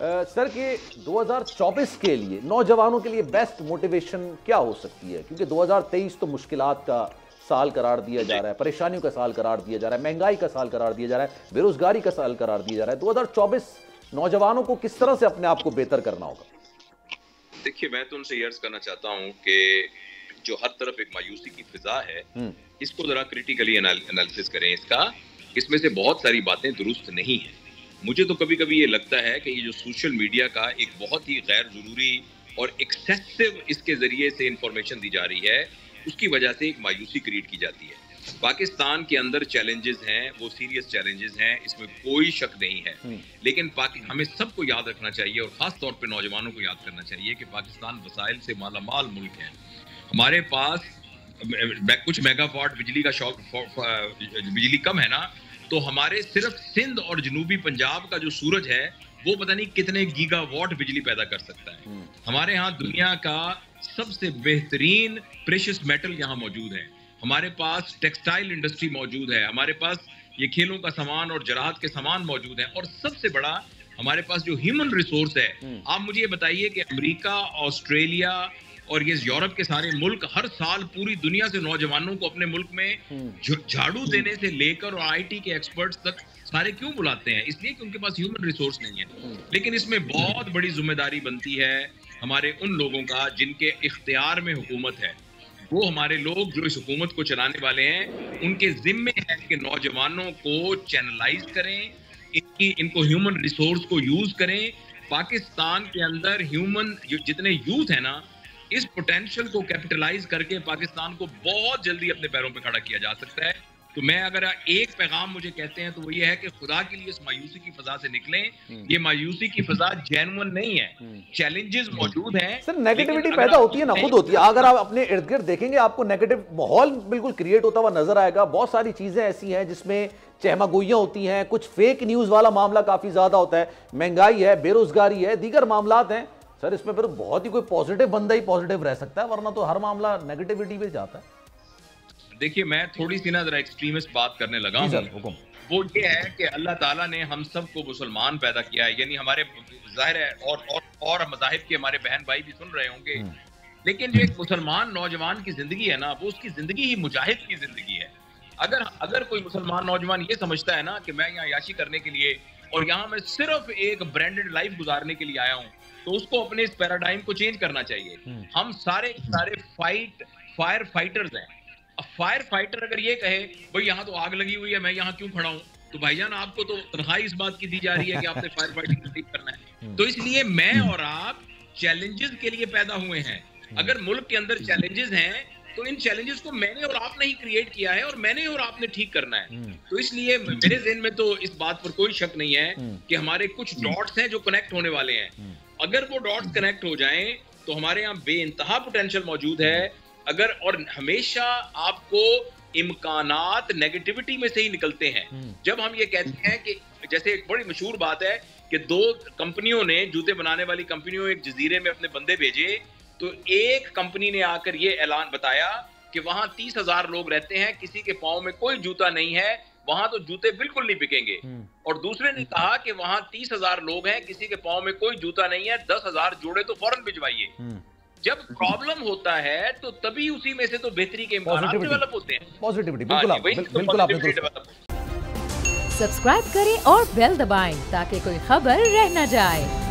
Sir कि 2024 के लिए नौजवानों के लिए बेस्ट मोटिवेशन क्या हो सकती है, क्योंकि 2023 तो मुश्किलात का साल करार दिया जा रहा है, परेशानियों का साल करार दिया जा रहा है, महंगाई का साल करार दिया जा रहा है, बेरोजगारी का साल करार दिया जा रहा है। 2024 नौजवानों को किस तरह से अपने आप को बेहतर करना होगा? देखिए, मैं तो उनसे ये अर्ज करना चाहता हूं कि जो हर तरफ एक मायूसी की फिजा है, इसको जरा क्रिटिकली एनालिसिस करें। इसमें से बहुत सारी बातें दुरुस्त नहीं है। मुझे तो कभी कभी ये लगता है कि ये जो सोशल मीडिया का एक बहुत ही गैर जरूरी और एक्सेसिव इसके जरिए से इंफॉर्मेशन दी जा रही है, उसकी वजह से एक मायूसी क्रिएट की जाती है। पाकिस्तान के अंदर चैलेंजेस हैं, वो सीरियस चैलेंजेस हैं, इसमें कोई शक नहीं है। लेकिन हमें सबको याद रखना चाहिए और खास तौर पे नौजवानों को याद करना चाहिए कि पाकिस्तान वसाइल से मालामाल मुल्क है। हमारे पास कुछ मेगावाट बिजली का बिजली कम है ना, तो हमारे सिर्फ सिंध और जनूबी पंजाब का जो सूरज है वो पता नहीं कितने गीगावाट बिजली पैदा कर सकता है। हमारे यहाँ दुनिया का सबसे बेहतरीन प्रेशियस मेटल यहाँ मौजूद है। हमारे पास टेक्सटाइल इंडस्ट्री मौजूद है, हमारे पास ये खेलों का सामान और ज़राअत के सामान मौजूद है, और सबसे बड़ा हमारे पास जो ह्यूमन रिसोर्स है। आप मुझे ये बताइए कि अमेरिका, ऑस्ट्रेलिया और ये यूरोप के सारे मुल्क हर साल पूरी दुनिया से नौजवानों को अपने मुल्क में झाड़ू देने से लेकर और आईटी के एक्सपर्ट्स तक सारे क्यों बुलाते हैं? इसलिए कि उनके पास ह्यूमन रिसोर्स नहीं है। लेकिन इसमें बहुत बड़ी जिम्मेदारी बनती है हमारे उन लोगों का जिनके इख्तियार में हुकूमत है। वो हमारे लोग जो इस हुकूमत को चलाने वाले हैं, उनके जिम्मे है कि नौजवानों को चैनलाइज करें, इनको ह्यूमन रिसोर्स को यूज करें। पाकिस्तान के अंदर ह्यूमन जितने यूथ है ना, इस पोटेंशियल को कैपिटलाइज करके पाकिस्तान को बहुत जल्दी अपने पैरों पे खड़ा किया जा सकता है। तो मैं अगर एक पैगाम मुझे कहते हैं तो वो ये है कि खुदा के लिए इस मायूसी की फजा से निकलें। ये मायूसी की फजा जेन्युइन नहीं है, चैलेंजेस मौजूद हैं। सर नेगेटिविटी पैदा होती है ना, खुद होती है। अगर आप अपने इर्द गिर्द देखेंगे आपको नेगेटिव माहौल बिल्कुल क्रिएट होता हुआ नजर आएगा। बहुत सारी चीजें ऐसी हैं जिसमें चहमागोइयां होती हैं, कुछ फेक न्यूज वाला मामला काफी ज्यादा होता है, महंगाई है, बेरोजगारी है, दीगर मामलात हैं। सर इसमें फिर बहुत ही कोई पॉजिटिव बंदा ही पॉजिटिव रह सकता है, वरना तो हर मामला नेगेटिविटी पे जाता है। देखिए, मैं थोड़ी सी ना जरा एक्सट्रीमिस्ट बात करने लगा हूं। वो ये है कि अल्लाह ताला ने हम सबको मुसलमान पैदा किया है, यानी हमारे जाहिर है और मज़ाहिब के हमारे बहन भाई भी सुन रहे होंगे। लेकिन जो एक मुसलमान नौजवान की जिंदगी है ना, वो उसकी जिंदगी ही मुजाहिद की जिंदगी है। अगर कोई मुसलमान नौजवान ये समझता है ना कि मैं यहाँ याशी करने के लिए और यहाँ मैं सिर्फ एक ब्रांडेड लाइफ गुजारने के लिए आया हूँ, तो उसको अपने इस पैराडाइम को चेंज करना चाहिए। हम सारे फायर फाइटर्स हैं। अब फायर फाइटर अगर ये कहे भाई यहाँ तो आग लगी हुई है, मैं यहाँ क्यों खड़ा हूँ, तो भाईजान आपको तो तनख्वाही इस बात की दी जा रही है कि आपने फायर फाइटिंग करना है। तो इसलिए मैं और आप चैलेंजेस के लिए पैदा हुए हैं। अगर मुल्क के अंदर चैलेंजेस हैं तो इन चैलेंजेस को मैंने और आपने ही क्रिएट किया है और मैंने और आपने ठीक करना है। तो इसलिए मेरे ज़हन में तो इस बात पर कोई शक नहीं है कि हमारे कुछ डॉट्स हैं जो कनेक्ट होने वाले हैं। अगर वो डॉट्स कनेक्ट हो जाएं तो हमारे यहाँ बेइंतहा पोटेंशियल मौजूद है। और हमेशा आपको इम्कानात नेगेटिविटी में से ही निकलते हैं। जब हम ये कहते हैं कि जैसे एक बड़ी मशहूर बात है कि दो कंपनियों ने, जूते बनाने वाली कंपनियों, एक जजीरे में अपने बंदे भेजे, तो एक कंपनी ने आकर ये ऐलान बताया कि वहां 30,000 लोग रहते हैं, किसी के पाँव में कोई जूता नहीं है, वहां तो जूते बिल्कुल नहीं बिकेंगे। और दूसरे ने कहा कि वहां 30,000 लोग हैं, किसी के पाँव में कोई जूता नहीं है, 10,000 जोड़े तो फौरन भिजवाइए। जब प्रॉब्लम होता है तो तभी उसी में से तो बेहतरी के इम्कान डेवलप होते हैं। पॉजिटिविटी बिल्कुल आपने सब्सक्राइब करें और बेल दबाएं ताकि कोई खबर रह न जाए।